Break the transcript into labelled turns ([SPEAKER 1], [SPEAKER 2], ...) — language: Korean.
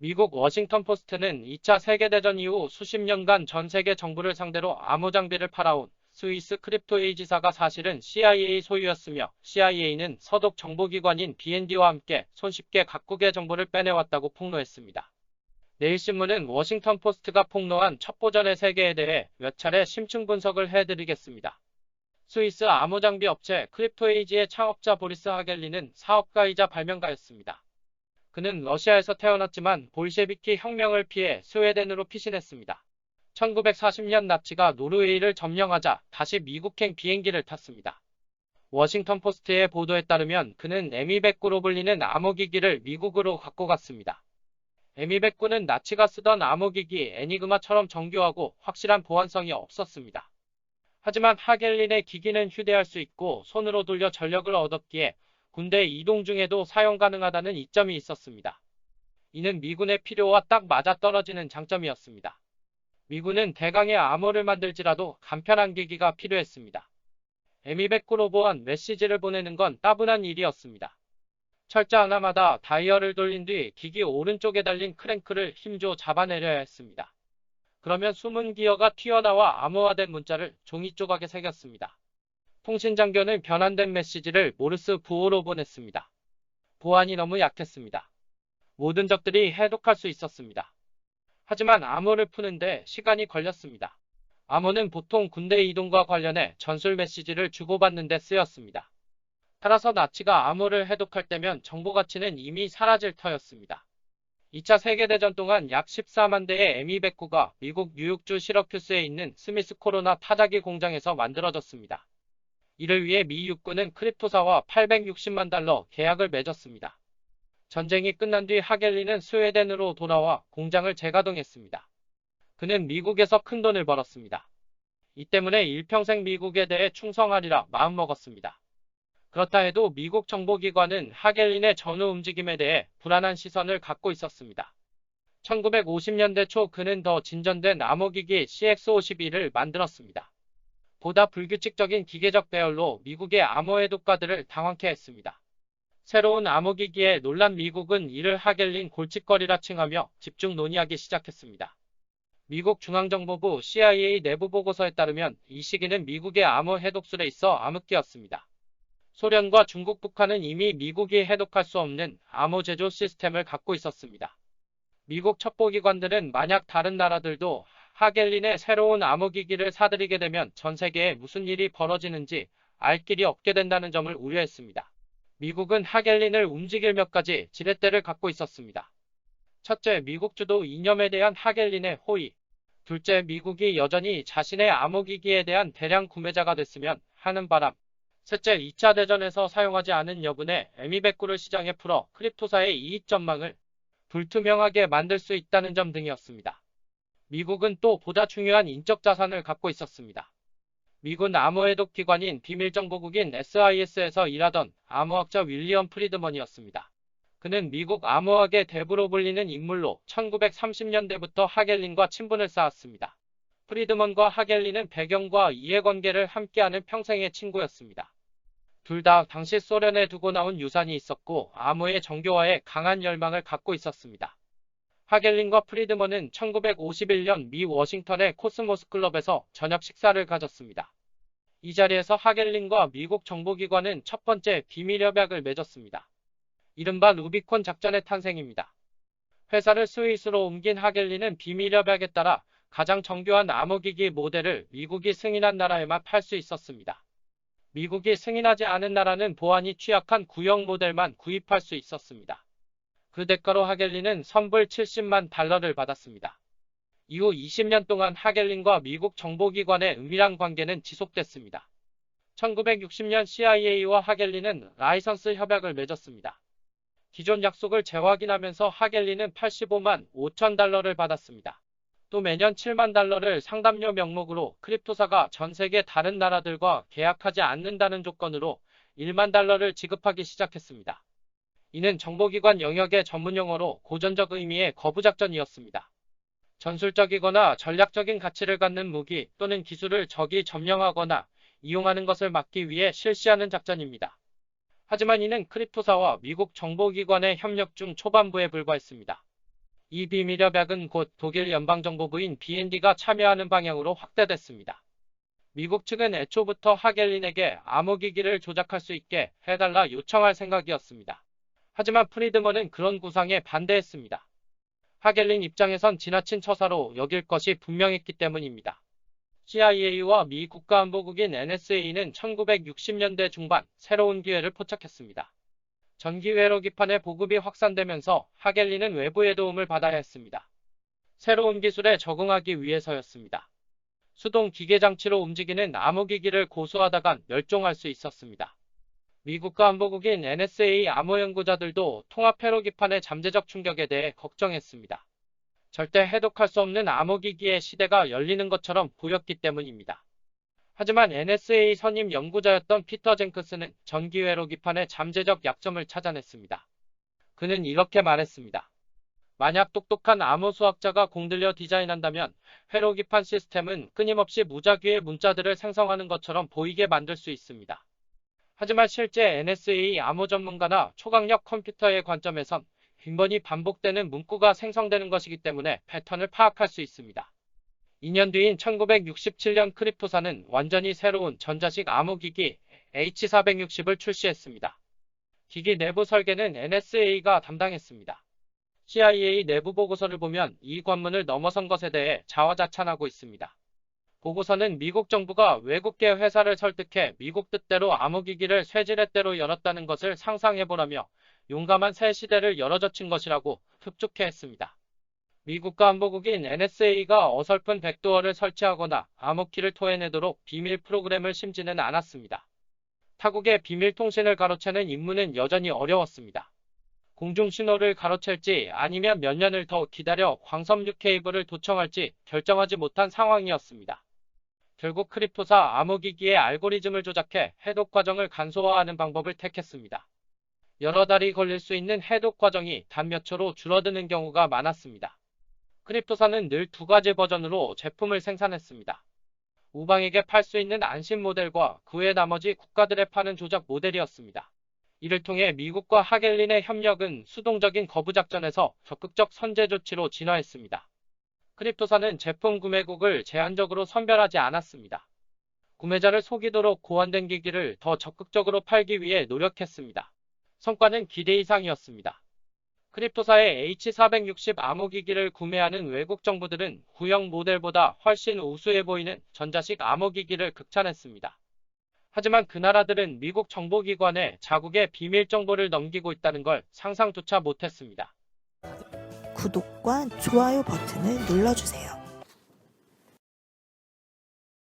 [SPEAKER 1] 미국 워싱턴 포스트는 2차 세계대전 이후 수십 년간 전 세계 정부를 상대로 암호 장비를 팔아온 스위스 크립토에이지사가 사실은 CIA 소유였으며 CIA는 서독 정보기관인 BND와 함께 손쉽게 각국의 정보를 빼내왔다고 폭로했습니다. 내일신문은 워싱턴 포스트가 폭로한 첩보전의 세계에 대해 몇 차례 심층 분석을 해드리겠습니다. 스위스 암호장비 업체 크립토에이지의 창업자 보리스 하겔리는 사업가이자 발명가였습니다. 그는 러시아에서 태어났지만 볼셰비키 혁명을 피해 스웨덴으로 피신했습니다. 1940년 나치가 노르웨이를 점령하자 다시 미국행 비행기를 탔습니다. 워싱턴 포스트의 보도에 따르면 그는 M209로 불리는 암호기기를 미국으로 갖고 갔습니다. M209는 나치가 쓰던 암호기기 애니그마처럼 정교하고 확실한 보안성이 없었습니다. 하지만 하겔린의 기기는 휴대할 수 있고 손으로 돌려 전력을 얻었기에 군대 이동 중에도 사용 가능하다는 이점이 있었습니다. 이는 미군의 필요와 딱 맞아떨어지는 장점이었습니다. 미군은 대강의 암호를 만들지라도 간편한 기기가 필요했습니다. M209로 보안 메시지를 보내는 건 따분한 일이었습니다. 철자 하나마다 다이얼을 돌린 뒤 기기 오른쪽에 달린 크랭크를 힘줘 잡아내려야 했습니다. 그러면 숨은 기어가 튀어나와 암호화된 문자를 종이 조각에 새겼습니다. 통신장교는 변환된 메시지를 모르스 부호로 보냈습니다. 보안이 너무 약했습니다. 모든 적들이 해독할 수 있었습니다. 하지만 암호를 푸는데 시간이 걸렸습니다. 암호는 보통 군대 이동과 관련해 전술 메시지를 주고받는 데 쓰였습니다. 따라서 나치가 암호를 해독할 때면 정보 가치는 이미 사라질 터였습니다. 2차 세계대전 동안 약 14만 대의 M209가 미국 뉴욕주 시러큐스에 있는 스미스 코로나 타자기 공장에서 만들어졌습니다. 이를 위해 미 육군은 크립토사와 860만 달러 계약을 맺었습니다. 전쟁이 끝난 뒤 하겔리는 스웨덴으로 돌아와 공장을 재가동했습니다. 그는 미국에서 큰 돈을 벌었습니다. 이 때문에 일평생 미국에 대해 충성하리라 마음먹었습니다. 그렇다 해도 미국 정보기관은 하겔린의 전후 움직임에 대해 불안한 시선을 갖고 있었습니다. 1950년대 초 그는 더 진전된 암호기기 CX-51을 만들었습니다. 보다 불규칙적인 기계적 배열로 미국의 암호해독가들을 당황케 했습니다. 새로운 암호기기에 놀란 미국은 이를 하겔린 골칫거리라 칭하며 집중 논의하기 시작했습니다. 미국 중앙정보부 CIA 내부 보고서에 따르면 이 시기는 미국의 암호 해독술에 있어 암흑기였습니다. 소련과 중국, 북한은 이미 미국이 해독할 수 없는 암호 제조 시스템을 갖고 있었습니다. 미국 첩보기관들은 만약 다른 나라들도 하겔린의 새로운 암호기기를 사들이게 되면 전 세계에 무슨 일이 벌어지는지 알 길이 없게 된다는 점을 우려했습니다. 미국은 하겔린을 움직일 몇 가지 지렛대를 갖고 있었습니다. 첫째, 미국 주도 이념에 대한 하겔린의 호의. 둘째, 미국이 여전히 자신의 암호기기에 대한 대량 구매자가 됐으면 하는 바람. 셋째, 2차 대전에서 사용하지 않은 여분의 M209를 시장에 풀어 크립토사의 이익 전망을 불투명하게 만들 수 있다는 점 등이었습니다. 미국은 또 보다 중요한 인적 자산을 갖고 있었습니다. 미군 암호해독 기관인 비밀정보국인 SIS에서 일하던 암호학자 윌리엄 프리드먼이었습니다. 그는 미국 암호학의 대부로 불리는 인물로 1930년대부터 하겔린과 친분을 쌓았습니다. 프리드먼과 하겔린은 배경과 이해관계를 함께하는 평생의 친구였습니다. 둘 다 당시 소련에 두고 나온 유산이 있었고 암호의 정교화에 강한 열망을 갖고 있었습니다. 하겔린과 프리드먼은 1951년 미 워싱턴의 코스모스 클럽에서 저녁 식사를 가졌습니다. 이 자리에서 하겔린과 미국 정보기관은 첫 번째 비밀협약을 맺었습니다. 이른바 루비콘 작전의 탄생입니다. 회사를 스위스로 옮긴 하겔린은 비밀협약에 따라 가장 정교한 암호기기 모델을 미국이 승인한 나라에만 팔 수 있었습니다. 미국이 승인하지 않은 나라는 보안이 취약한 구형 모델만 구입할 수 있었습니다. 그 대가로 하겔린은 선불 70만 달러를 받았습니다. 이후 20년 동안 하겔린과 미국 정보기관의 은밀한 관계는 지속됐습니다. 1960년 CIA와 하겔린은 라이선스 협약을 맺었습니다. 기존 약속을 재확인하면서 하겔린은 85만 5천 달러를 받았습니다. 또 매년 7만 달러를 상담료 명목으로 크립토사가 전 세계 다른 나라들과 계약하지 않는다는 조건으로 1만 달러를 지급하기 시작했습니다. 이는 정보기관 영역의 전문용어로 고전적 의미의 거부작전이었습니다. 전술적이거나 전략적인 가치를 갖는 무기 또는 기술을 적이 점령하거나 이용하는 것을 막기 위해 실시하는 작전입니다. 하지만 이는 크립토사와 미국 정보기관의 협력 중 초반부에 불과했습니다. 이 비밀 협약은 곧 독일 연방정보부인 BND가 참여하는 방향으로 확대됐습니다. 미국 측은 애초부터 하겔린에게 암호기기를 조작할 수 있게 해달라 요청할 생각이었습니다. 하지만 프리드먼은 그런 구상에 반대했습니다. 하겔린 입장에선 지나친 처사로 여길 것이 분명했기 때문입니다. CIA와 미 국가안보국인 NSA는 1960년대 중반 새로운 기회를 포착했습니다. 전기 회로기판의 보급이 확산되면서 하겔린은 외부의 도움을 받아야 했습니다. 새로운 기술에 적응하기 위해서였습니다. 수동 기계장치로 움직이는 암호기기를 고수하다간 멸종할 수 있었습니다. 미 국가안보국인 NSA 암호연구자들도 통합 회로기판의 잠재적 충격에 대해 걱정했습니다. 절대 해독할 수 없는 암호기기의 시대가 열리는 것처럼 보였기 때문입니다. 하지만 NSA 선임 연구자였던 피터 젠크스는 전기 회로기판의 잠재적 약점을 찾아냈습니다. 그는 이렇게 말했습니다. 만약 똑똑한 암호수학자가 공들여 디자인한다면 회로기판 시스템은 끊임없이 무작위의 문자들을 생성하는 것처럼 보이게 만들 수 있습니다. 하지만 실제 NSA 암호 전문가나 초강력 컴퓨터의 관점에선 빈번히 반복되는 문구가 생성되는 것이기 때문에 패턴을 파악할 수 있습니다. 2년 뒤인 1967년 크립토사는 완전히 새로운 전자식 암호기기 H460을 출시했습니다. 기기 내부 설계는 NSA가 담당했습니다. CIA 내부 보고서를 보면 이 관문을 넘어선 것에 대해 자화자찬하고 있습니다. 보고서는 미국 정부가 외국계 회사를 설득해 미국 뜻대로 암호기기를 쇠지렛대로 열었다는 것을 상상해보라며 용감한 새 시대를 열어젖힌 것이라고 흡족해 했습니다. 미국과 안보국인 NSA가 어설픈 백도어를 설치하거나 암호키를 토해내도록 비밀 프로그램을 심지는 않았습니다. 타국의 비밀 통신을 가로채는 임무는 여전히 어려웠습니다. 공중신호를 가로챌지 아니면 몇 년을 더 기다려 광섬유 케이블을 도청할지 결정하지 못한 상황이었습니다. 결국 크립토사 암호기기의 알고리즘을 조작해 해독 과정을 간소화하는 방법을 택했습니다. 여러 달이 걸릴 수 있는 해독 과정이 단 몇 초로 줄어드는 경우가 많았습니다. 크립토사는 늘 두 가지 버전으로 제품을 생산했습니다. 우방에게 팔 수 있는 안심 모델과 그 외 나머지 국가들에 파는 조작 모델이었습니다. 이를 통해 미국과 하겔린의 협력은 수동적인 거부작전에서 적극적 선제 조치로 진화했습니다. 크립토사는 제품 구매국을 제한적으로 선별하지 않았습니다. 구매자를 속이도록 고안된 기기를 더 적극적으로 팔기 위해 노력했습니다. 성과는 기대 이상이었습니다. 크립토사의 H460 암호기기를 구매하는 외국 정부들은 구형 모델보다 훨씬 우수해 보이는 전자식 암호기기를 극찬했습니다. 하지만 그 나라들은 미국 정보기관에 자국의 비밀 정보를 넘기고 있다는 걸 상상조차 못했습니다.
[SPEAKER 2] 구독과 좋아요 버튼을 눌러주세요.